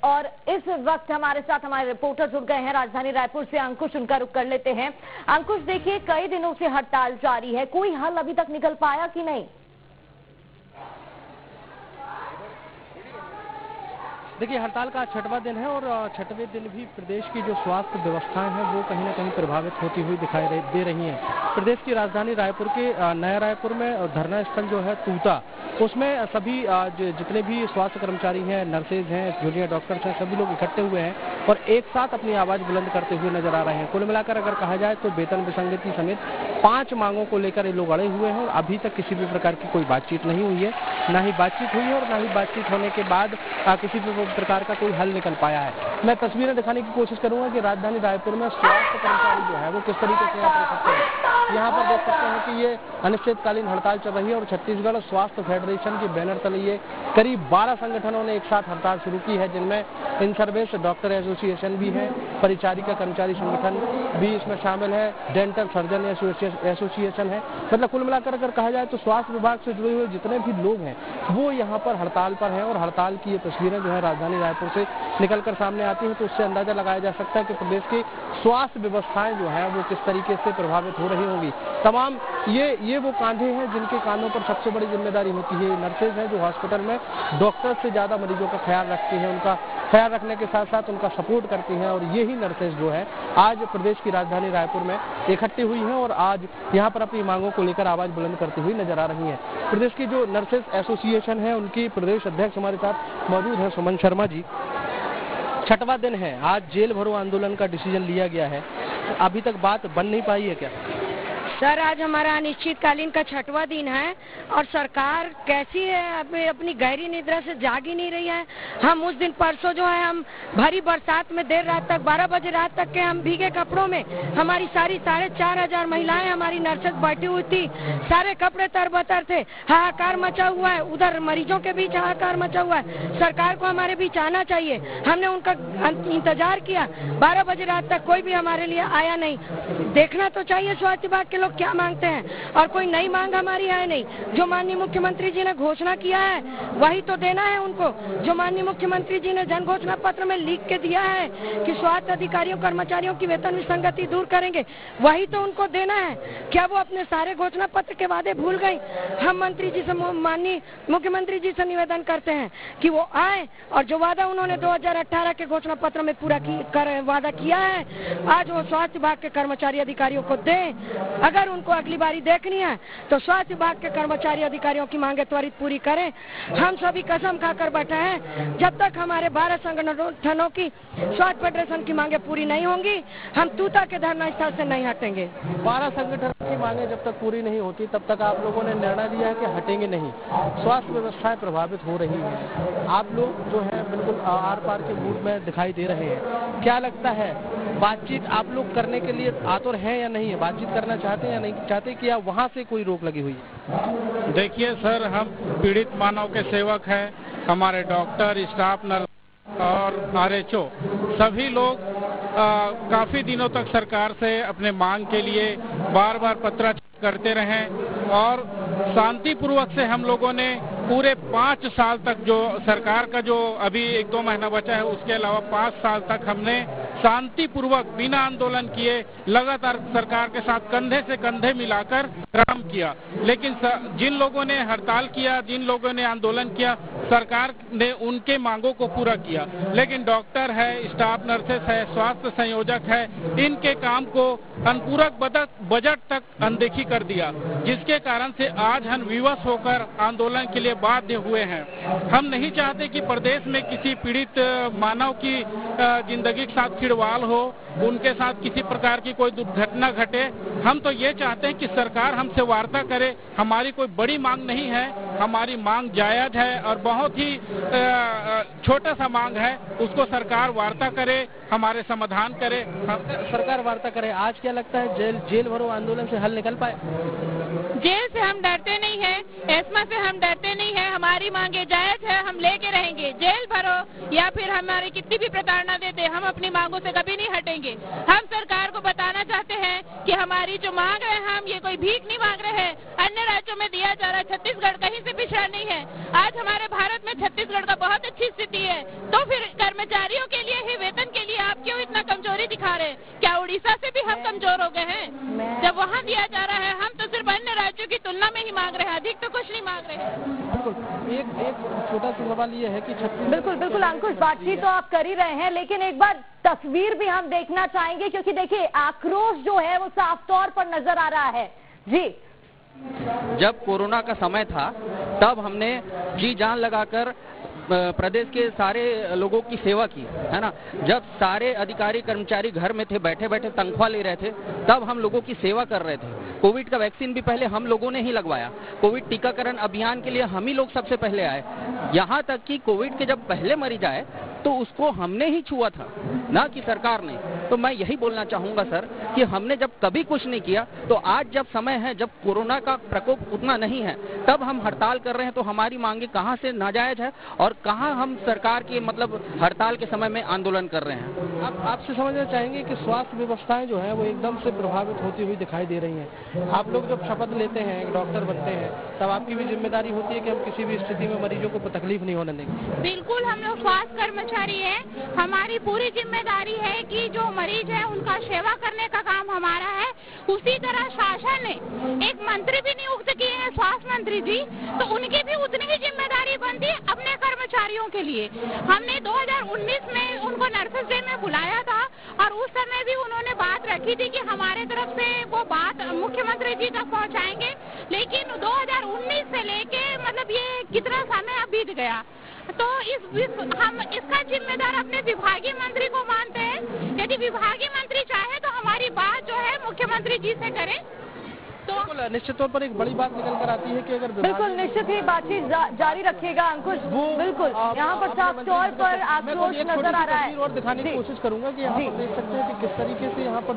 और इस वक्त हमारे साथ हमारे रिपोर्टर जुड़ गए हैं राजधानी रायपुर से। अंकुश, उनका रुख कर लेते हैं। अंकुश, देखिए कई दिनों से हड़ताल जारी है, कोई हल अभी तक निकल पाया कि नहीं? देखिए, हड़ताल का 6वां दिन है और 6वें दिन भी प्रदेश की जो स्वास्थ्य व्यवस्थाएं हैं वो कहीं ना कहीं प्रभावित होती हुई दिखाई दे रही हैं। प्रदेश की राजधानी रायपुर के नया रायपुर में धरना स्थल जो है तूता, उसमें सभी जितने भी स्वास्थ्य कर्मचारी हैं, नर्सेज हैं, जूनियर डॉक्टर्स हैं, सभी लोग इकट्ठे हुए हैं और एक साथ अपनी आवाज बुलंद करते हुए नजर आ रहे हैं। कुल मिलाकर अगर कहा जाए तो वेतन विसंगति समेत 5 मांगों को लेकर ये लोग अड़े हुए हैं और अभी तक किसी भी प्रकार की कोई बातचीत नहीं हुई है, ना ही बातचीत हुई है और ना ही बातचीत होने के बाद किसी भी प्रकार का कोई हल निकल पाया है। मैं तस्वीरें दिखाने की कोशिश करूंगा कि राजधानी रायपुर में स्वास्थ्य कर्मचारी जो है वो किस तरीके से यहाँ पर सकते हैं। यहाँ पर देख सकते हैं कि ये अनिश्चितकालीन हड़ताल चल रही है और छत्तीसगढ़ स्वास्थ्य फेडरेशन के बैनर तले ये करीब 12 संगठनों ने एक साथ हड़ताल शुरू की है, जिनमें इन सर्विस डॉक्टर एसोसिएशन भी है, परिचारिका कर्मचारी संगठन भी इसमें शामिल है, डेंटल सर्जन एसोसिएशन है। मतलब कुल मिलाकर अगर कहा जाए तो स्वास्थ्य विभाग से जुड़े हुए जितने भी लोग हैं वो यहाँ पर हड़ताल पर हैं और हड़ताल की ये तस्वीरें जो है राजधानी रायपुर से निकलकर सामने आती हैं तो उससे अंदाजा लगाया जा सकता है कि प्रदेश की स्वास्थ्य व्यवस्थाएं जो है वो किस तरीके से प्रभावित हो रही होंगी। तमाम ये वो कांधे हैं जिनके कांधों पर सबसे बड़ी जिम्मेदारी होती है। नर्सेज हैं जो हॉस्पिटल में डॉक्टर से ज्यादा मरीजों का ख्याल रखती हैं, उनका ख्याल रखने के साथ साथ उनका सपोर्ट करती हैं और यही नर्सेज जो है आज प्रदेश की राजधानी रायपुर में इकट्ठी हुई हैं और आज यहाँ पर अपनी मांगों को लेकर आवाज बुलंद करती हुई नजर आ रही हैं। प्रदेश की जो नर्सेज एसोसिएशन है उनकी प्रदेश अध्यक्ष हमारे साथ मौजूद है, सुमन शर्मा जी। 6वां दिन है, आज जेल भरो आंदोलन का डिसीजन लिया गया है, अभी तक बात बन नहीं पाई है क्या? सर, आज हमारा अनिश्चितकालीन का 6वां दिन है और सरकार कैसी है, अपनी गहरी निद्रा से जाग ही नहीं रही है। हम उस दिन परसों जो है हम भरी बरसात में देर रात तक 12 बजे रात तक के हम भीगे कपड़ों में, हमारी सारी 4,500 महिलाएं हमारी नर्सेज बैठी हुई थी, सारे कपड़े तरबतर थे, हाहाकार मचा हुआ है, उधर मरीजों के बीच हाहाकार मचा हुआ है। सरकार को हमारे बीच आना चाहिए, हमने उनका इंतजार किया, 12 बजे रात तक कोई भी हमारे लिए आया नहीं। देखना तो चाहिए स्वास्थ्य विभाग के लोग क्या मांगते हैं और कोई नई मांग हमारी है नहीं। जो माननीय मुख्यमंत्री जी ने घोषणा किया है वही तो देना है उनको। जो माननीय मुख्यमंत्री जी ने जन घोषणा पत्र में लिख के दिया है कि स्वास्थ्य अधिकारियों कर्मचारियों की वेतन विसंगति दूर करेंगे, वही तो उनको देना है। क्या वो अपने सारे घोषणा पत्र के वादे भूल गई? हम मंत्री जी से, माननीय मुख्यमंत्री जी से निवेदन करते हैं कि वो आए और जो वादा उन्होंने 2018 के घोषणा पत्र में पूरा वादा किया है आज वो स्वास्थ्य विभाग के कर्मचारी अधिकारियों को दें। अगर उनको अगली बारी देखनी है तो स्वास्थ्य विभाग के कर्मचारी अधिकारियों की मांगे त्वरित पूरी करें। हम सभी कसम खाकर बैठे हैं, जब तक हमारे 12 संगठनों की स्वास्थ्य फेडरेशन की मांगे पूरी नहीं होंगी हम तूता के धरना स्थल से नहीं हटेंगे। 12 संगठनों की मांगे जब तक पूरी नहीं होती तब तक आप लोगों ने निर्णय लिया है कि हटेंगे नहीं। स्वास्थ्य व्यवस्थाएं प्रभावित हो रही है, आप लोग जो है बिल्कुल आर पार के मूड में दिखाई दे रहे हैं। क्या लगता है बातचीत आप लोग करने के लिए आतुर हैं या नहीं है? बातचीत करना चाहते हैं या नहीं चाहते कि या वहाँ से कोई रोक लगी हुई है? देखिए सर, हम पीड़ित मानव के सेवक हैं, हमारे डॉक्टर, स्टाफ, नर्स और आरएचओ सभी लोग काफी दिनों तक सरकार से अपने मांग के लिए बार बार पत्राचार करते रहे और शांतिपूर्वक से हम लोगों ने पूरे 5 साल तक, जो सरकार का जो अभी 1-2 महीना बचा है उसके अलावा 5 साल तक हमने शांतिपूर्वक बिना आंदोलन किए लगातार सरकार के साथ कंधे से कंधे मिलाकर काम किया। लेकिन जिन लोगों ने हड़ताल किया, जिन लोगों ने आंदोलन किया, सरकार ने उनके मांगों को पूरा किया। लेकिन डॉक्टर है, स्टाफ नर्सेस है, स्वास्थ्य संयोजक है, इनके काम को अनुपूरक बजट तक अनदेखी कर दिया, जिसके कारण से आज हम विवश होकर आंदोलन के लिए बाध्य हुए हैं। हम नहीं चाहते कि प्रदेश में किसी पीड़ित मानव की जिंदगी के साथ खिलवाड़ हो, उनके साथ किसी प्रकार की कोई दुर्घटना घटे। हम तो ये चाहते हैं कि सरकार हमसे वार्ता करे। हमारी कोई बड़ी मांग नहीं है, हमारी मांग जायज है और बहुत ही छोटा सा मांग है, उसको सरकार वार्ता करे, हमारे समाधान करे। सरकार वार्ता करे। आज क्या लगता है जेल भरो आंदोलन से हल निकल पाए? जेल से हम डरते नहीं है, एस्मा से हम डरते नहीं है, हमारी मांगे जायज है, हम लेके रहेंगे। जेल भरो या फिर हमारी कितनी भी प्रताड़ना देते, हम अपनी मांगों से कभी नहीं हटेंगे। हम सरकार को बताना चाहते हैं कि हमारी जो मांग है, हम ये कोई भीख नहीं मांग रहे हैं, अन्य राज्यों में दिया जा रहा है, छत्तीसगढ़ कहीं से पिछड़ा नहीं है। आज हमारे भारत में छत्तीसगढ़ का बहुत अच्छी स्थिति है, तो फिर कर्मचारी कर्मचारियों के लिए ही, वेतन के लिए आप क्यों इतना कमजोरी दिखा रहे हैं? क्या उड़ीसा से भी हम कमजोर हो गए हैं? जब वहाँ दिया जा रहा है, हम तो सिर्फ अन्य राज्यों की तुलना में ही मांग रहे हैं, अधिक तो कुछ नहीं मांग रहे हैं। बिल्कुल, एक छोटा सा सवाल ये है कि बिल्कुल अंकुश, बातचीत तो आप कर ही रहे हैं, लेकिन एक बार तस्वीर भी हम देखना चाहेंगे, क्योंकि देखिए आक्रोश जो है वो साफ तौर पर नजर आ रहा है। जी, जब कोरोना का समय था तब हमने जी जान लगाकर प्रदेश के सारे लोगों की सेवा की, है ना। जब सारे अधिकारी कर्मचारी घर में थे, बैठे बैठे तनख्वाह ले रहे थे, तब हम लोगों की सेवा कर रहे थे। कोविड का वैक्सीन भी पहले हम लोगों ने ही लगवाया। कोविड टीकाकरण अभियान के लिए हम ही लोग सबसे पहले आए। यहाँ तक कि कोविड के जब पहले मरीज आए तो उसको हमने ही छुआ था, ना कि सरकार ने। तो मैं यही बोलना चाहूंगा सर कि हमने जब कभी कुछ नहीं किया, तो आज जब समय है, जब कोरोना का प्रकोप उतना नहीं है, तब हम हड़ताल कर रहे हैं। तो हमारी मांगे कहाँ से नाजायज है और कहाँ हम सरकार के मतलब हड़ताल के समय में आंदोलन कर रहे हैं। आपसे समझना चाहेंगे कि स्वास्थ्य व्यवस्थाएं जो है वो एकदम से प्रभावित होती हुई दिखाई दे रही हैं। आप लोग जब शपथ लेते हैं, डॉक्टर बनते हैं, तब आपकी भी जिम्मेदारी होती है कि हम किसी भी स्थिति में मरीजों को तकलीफ नहीं होने देंगे। बिल्कुल, हम लोग स्वास्थ्य कर्मचारी हैं, हमारी पूरी जिम्मेदारी है कि जो मरीज है उनका सेवा करने का काम हमारा है। उसी तरह शासन ने एक मंत्री भी नियुक्त किए हैं, स्वास्थ्य मंत्री जी, तो उनकी भी उतनी ही जिम्मेदारी बनती है अपने कर्मचारियों के लिए। हमने 2019 में उनको नर्सेस डे में बुलाया था और उस समय भी उन्होंने बात रखी थी कि हमारे तरफ से वो बात मुख्यमंत्री जी तक पहुंचाएंगे, लेकिन 2019 से लेके मतलब ये कितना समय अब बीत गया। तो हम इसका जिम्मेदार अपने विभागीय मंत्री को मानते हैं। यदि विभागीय मंत्री चाहे तो हमारी बात जो है मुख्यमंत्री जी से करें। तो निश्चित तौर पर एक बड़ी बात निकल कर आती है कि अगर बिल्कुल निश्चित ही बातचीत जारी रखिएगा अंकुश। बिल्कुल यहाँ पर साफ तौर पर आक्रोश नजर आ रहा है और दिखाने की कोशिश करूंगा कि यहाँ पर देख सकते हैं कि किस तरीके से यहाँ पर